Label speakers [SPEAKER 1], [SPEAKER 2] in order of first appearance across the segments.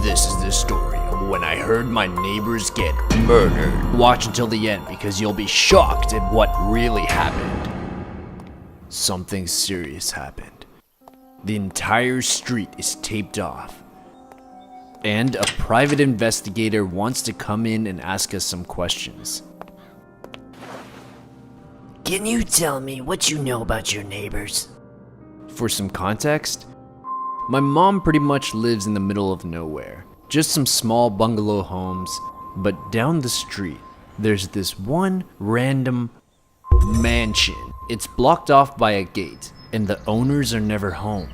[SPEAKER 1] This is the story of when I heard my neighbors get murdered. Watch until the end because you'll be shocked at what really happened. Something serious happened. The entire street is taped off. And a private investigator wants to come in and ask us some questions.
[SPEAKER 2] Can you tell me what you know about your neighbors?
[SPEAKER 1] For some context, my mom pretty much lives in the middle of nowhere. Just some small bungalow homes, but down the street, there's this one random mansion. It's blocked off by a gate, and the owners are never home.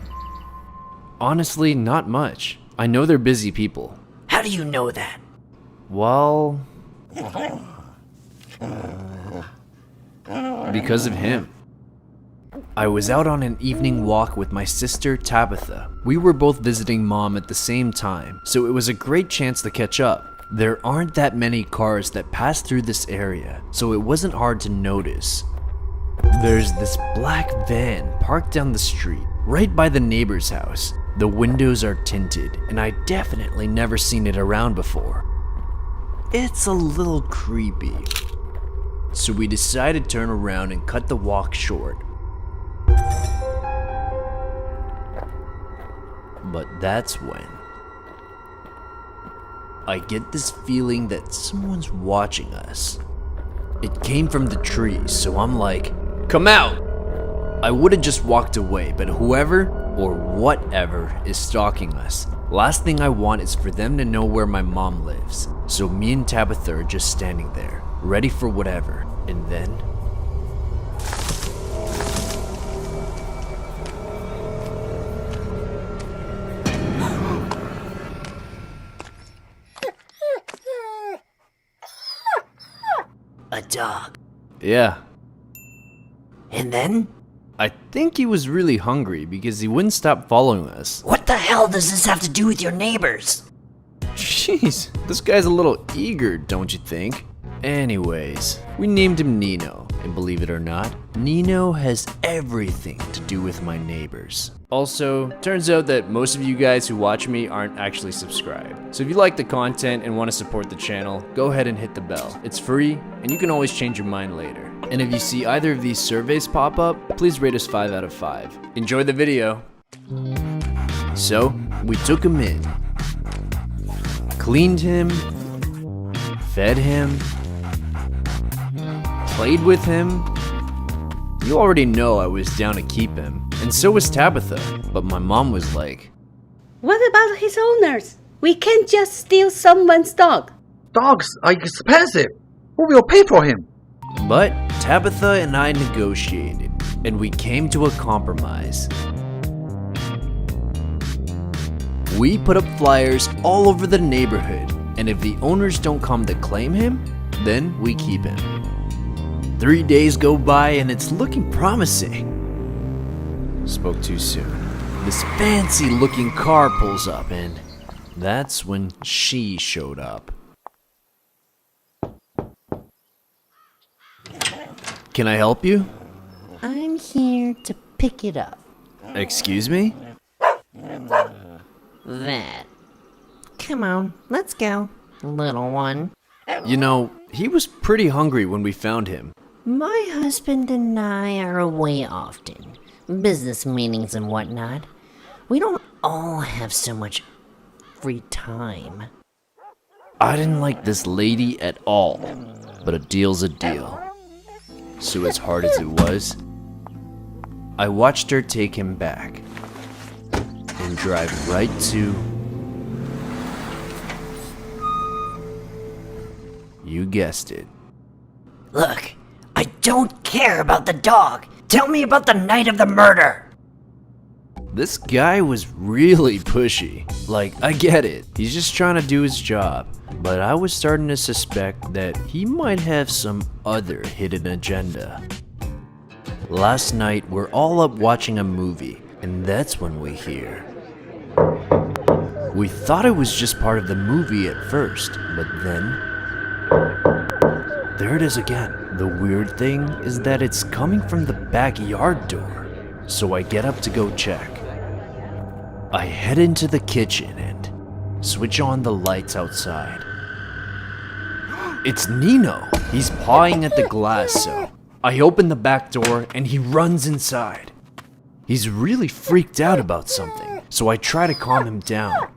[SPEAKER 1] Honestly, not much. I know they're busy people.
[SPEAKER 2] How do you know that?
[SPEAKER 1] Well, because of him. I was out on an evening walk with my sister Tabitha. We were both visiting mom at the same time, so it was a great chance to catch up. There aren't that many cars that pass through this area, so it wasn't hard to notice. There's this black van parked down the street, right by the neighbor's house. The windows are tinted, and I definitely never seen it around before. It's a little creepy. So we decided to turn around and cut the walk short. But that's when I get this feeling that someone's watching us. It came from the trees, so I'm like, "Come out!" I would have just walked away, but whoever or whatever is stalking us, last thing I want is for them to know where my mom lives. So me and Tabitha are just standing there, ready for whatever, and then
[SPEAKER 2] A dog.
[SPEAKER 1] yeah.
[SPEAKER 2] And then?
[SPEAKER 1] I think he was really hungry because he wouldn't stop following us.
[SPEAKER 2] What the hell does this have to do with your neighbors?
[SPEAKER 1] Jeez, this guy's a little eager, don't you think? Anyways, we named him Nino, and believe it or not, Nino has everything to do with my neighbors. Also, turns out that most of you guys who watch me aren't actually subscribed. So if you like the content and want to support the channel, go ahead and hit the bell. It's free, and you can always change your mind later. And if you see either of these surveys pop up, please rate us 5 out of 5. Enjoy the video. So, we took him in, cleaned him, fed him, played with him. You already know I was down to keep him, and so was Tabitha, but my mom was like,
[SPEAKER 3] What about his owners? We can't just steal someone's dog.
[SPEAKER 4] Dogs are expensive. Who will pay for him?
[SPEAKER 1] but Tabitha and I negotiated, and we came to a compromise. We put up flyers all over the neighborhood, and if the owners don't come to claim him, then we keep him. 3 days go by and it's looking promising. Spoke too soon. This fancy looking car pulls up and that's when she showed up. Can I help you?
[SPEAKER 5] I'm here to pick it up.
[SPEAKER 1] Excuse me?
[SPEAKER 5] That. Come on, let's go, little one.
[SPEAKER 1] You know, he was pretty hungry when we found him.
[SPEAKER 5] My husband and I are away often. Business meetings and whatnot. We don't all have so much free time.
[SPEAKER 1] I didn't like this lady at all, but a deal's a deal. So as hard as it was, I watched her take him back and drive right to... You guessed it.
[SPEAKER 2] Look, I don't care about the dog. Tell me about the night of the murder.
[SPEAKER 1] This guy was really pushy. Like, I get it. He's just trying to do his job. But I was starting to suspect that he might have some other hidden agenda. Last night, we're all up watching a movie, and that's when we hear. We thought it was just part of the movie at first, but then... There it is again. The weird thing is that it's coming from the backyard door. So I get up to go check. I head into the kitchen and switch on the lights outside. It's Nino. He's pawing at the glass sill. I open the back door and he runs inside. He's really freaked out about something, so I try to calm him down.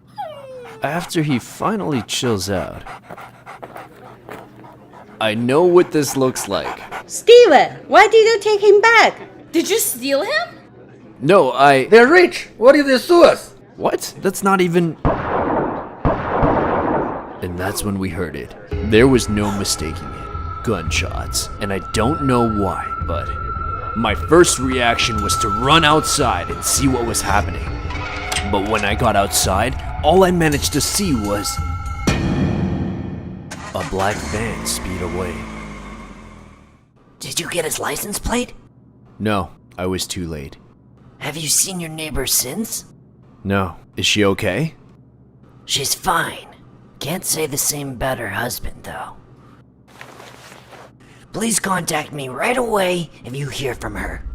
[SPEAKER 1] After he finally chills out, I know what this looks like.
[SPEAKER 3] Steven, why did you take him back?
[SPEAKER 6] Did you steal him?
[SPEAKER 1] No,
[SPEAKER 4] They're rich. What if they sue us?
[SPEAKER 1] What? That's not even... And that's when we heard it. There was no mistaking it. Gunshots. And I don't know why, but my first reaction was to run outside and see what was happening. But when I got outside, all I managed to see was a black van speed away.
[SPEAKER 2] Did you get his license plate?
[SPEAKER 1] No, I was too late.
[SPEAKER 2] Have you seen your neighbor since?
[SPEAKER 1] No. Is she okay?
[SPEAKER 2] She's fine. Can't say the same about her husband, though. Please contact me right away if you hear from her.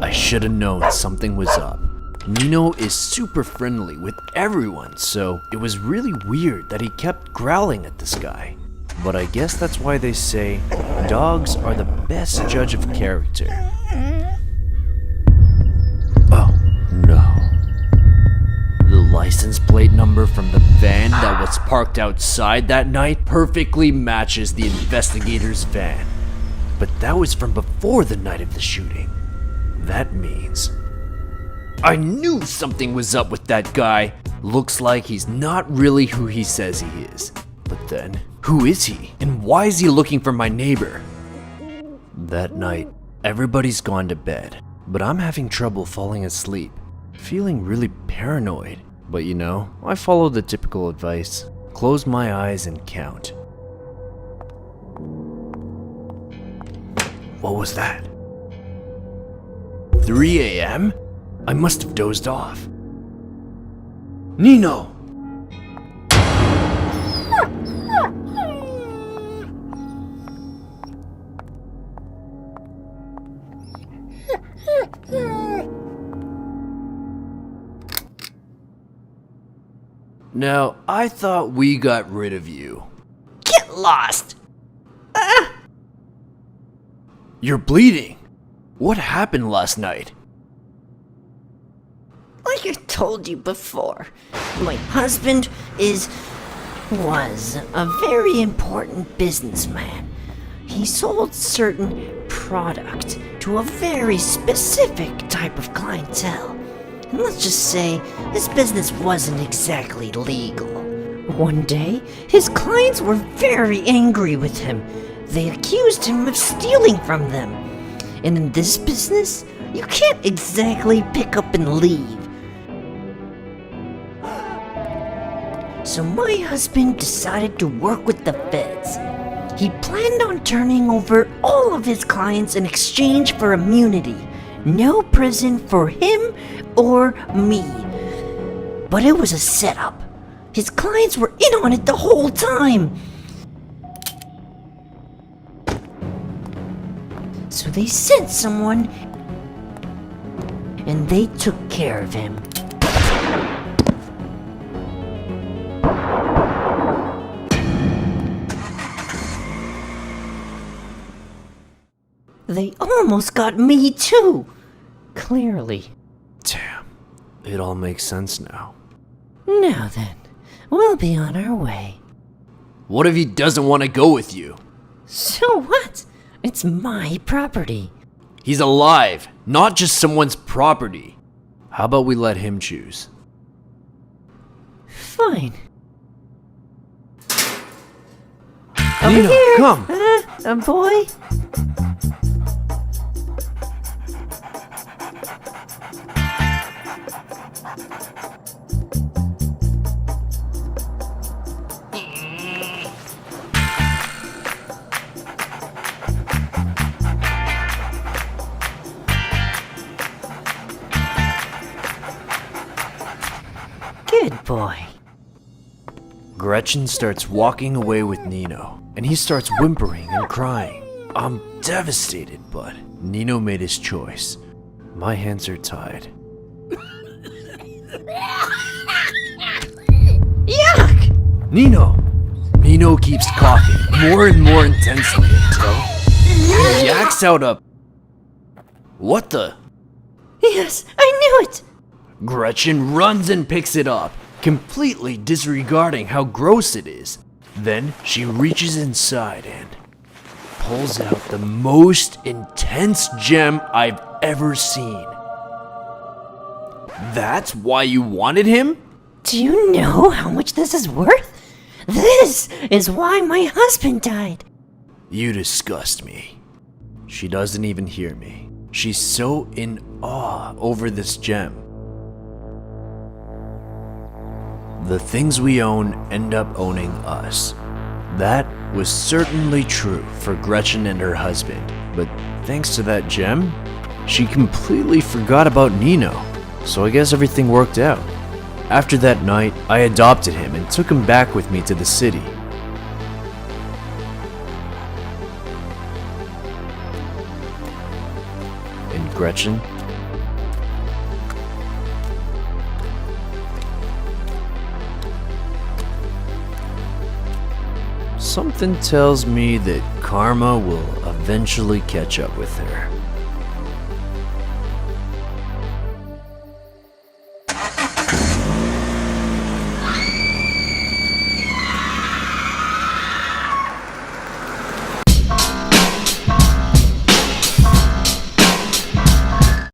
[SPEAKER 1] I should have known something was up. Nino is super friendly with everyone, so it was really weird that he kept growling at this guy. But I guess that's why they say dogs are the best judge of character. Oh, no. The license plate number from the van that was parked outside that night perfectly matches the investigator's van. But that was from before the night of the shooting. That means I knew something was up with that guy. Looks like he's not really who he says he is. But then, who is he? And why is he looking for my neighbor? That night, everybody's gone to bed, but I'm having trouble falling asleep. Feeling really paranoid. But you know, I follow the typical advice. Close my eyes and count. What was that? 3 a.m.? I must have dozed off. Nino! Now, I thought we got rid of you.
[SPEAKER 2] Get lost!
[SPEAKER 1] You're bleeding. What happened last night?
[SPEAKER 5] Like I told you before, my husband was a very important businessman. He sold certain product to a very specific type of clientele. And let's just say his business wasn't exactly legal. One day, his clients were very angry with him. They accused him of stealing from them. And in this business, you can't exactly pick up and leave. So my husband decided to work with the feds. He planned on turning over all of his clients in exchange for immunity. No prison for him or me. But it was a setup. His clients were in on it the whole time. So they sent someone, and they took care of him. They almost got me too. Clearly.
[SPEAKER 1] Damn, it all makes sense now.
[SPEAKER 5] Now then, we'll be on our way.
[SPEAKER 1] What if he doesn't want to go with you?
[SPEAKER 5] So what? It's my property.
[SPEAKER 1] He's alive, not just someone's property. How about we let him choose?
[SPEAKER 5] Fine. Over
[SPEAKER 1] Nino,
[SPEAKER 5] here.
[SPEAKER 1] come.
[SPEAKER 5] A boy? Good boy.
[SPEAKER 1] Gretchen starts walking away with Nino, and he starts whimpering and crying. I'm devastated, but Nino made his choice. My hands are tied. Nino! Nino keeps coughing more and more intensely until he yaks out a... What the?
[SPEAKER 5] Yes, I knew it!
[SPEAKER 1] Gretchen runs and picks it up, completely disregarding how gross it is. Then she reaches inside and pulls out the most intense gem I've ever seen. That's why you wanted him?
[SPEAKER 5] Do you know how much this is worth? This is why my husband died.
[SPEAKER 1] You disgust me. She doesn't even hear me. She's so in awe over this gem. The things we own end up owning us. That was certainly true for Gretchen and her husband, but thanks to that gem, she completely forgot about Nino, so I guess everything worked out. After that night, I adopted him and took him back with me to the city. And Gretchen? Something tells me that karma will eventually catch up with her.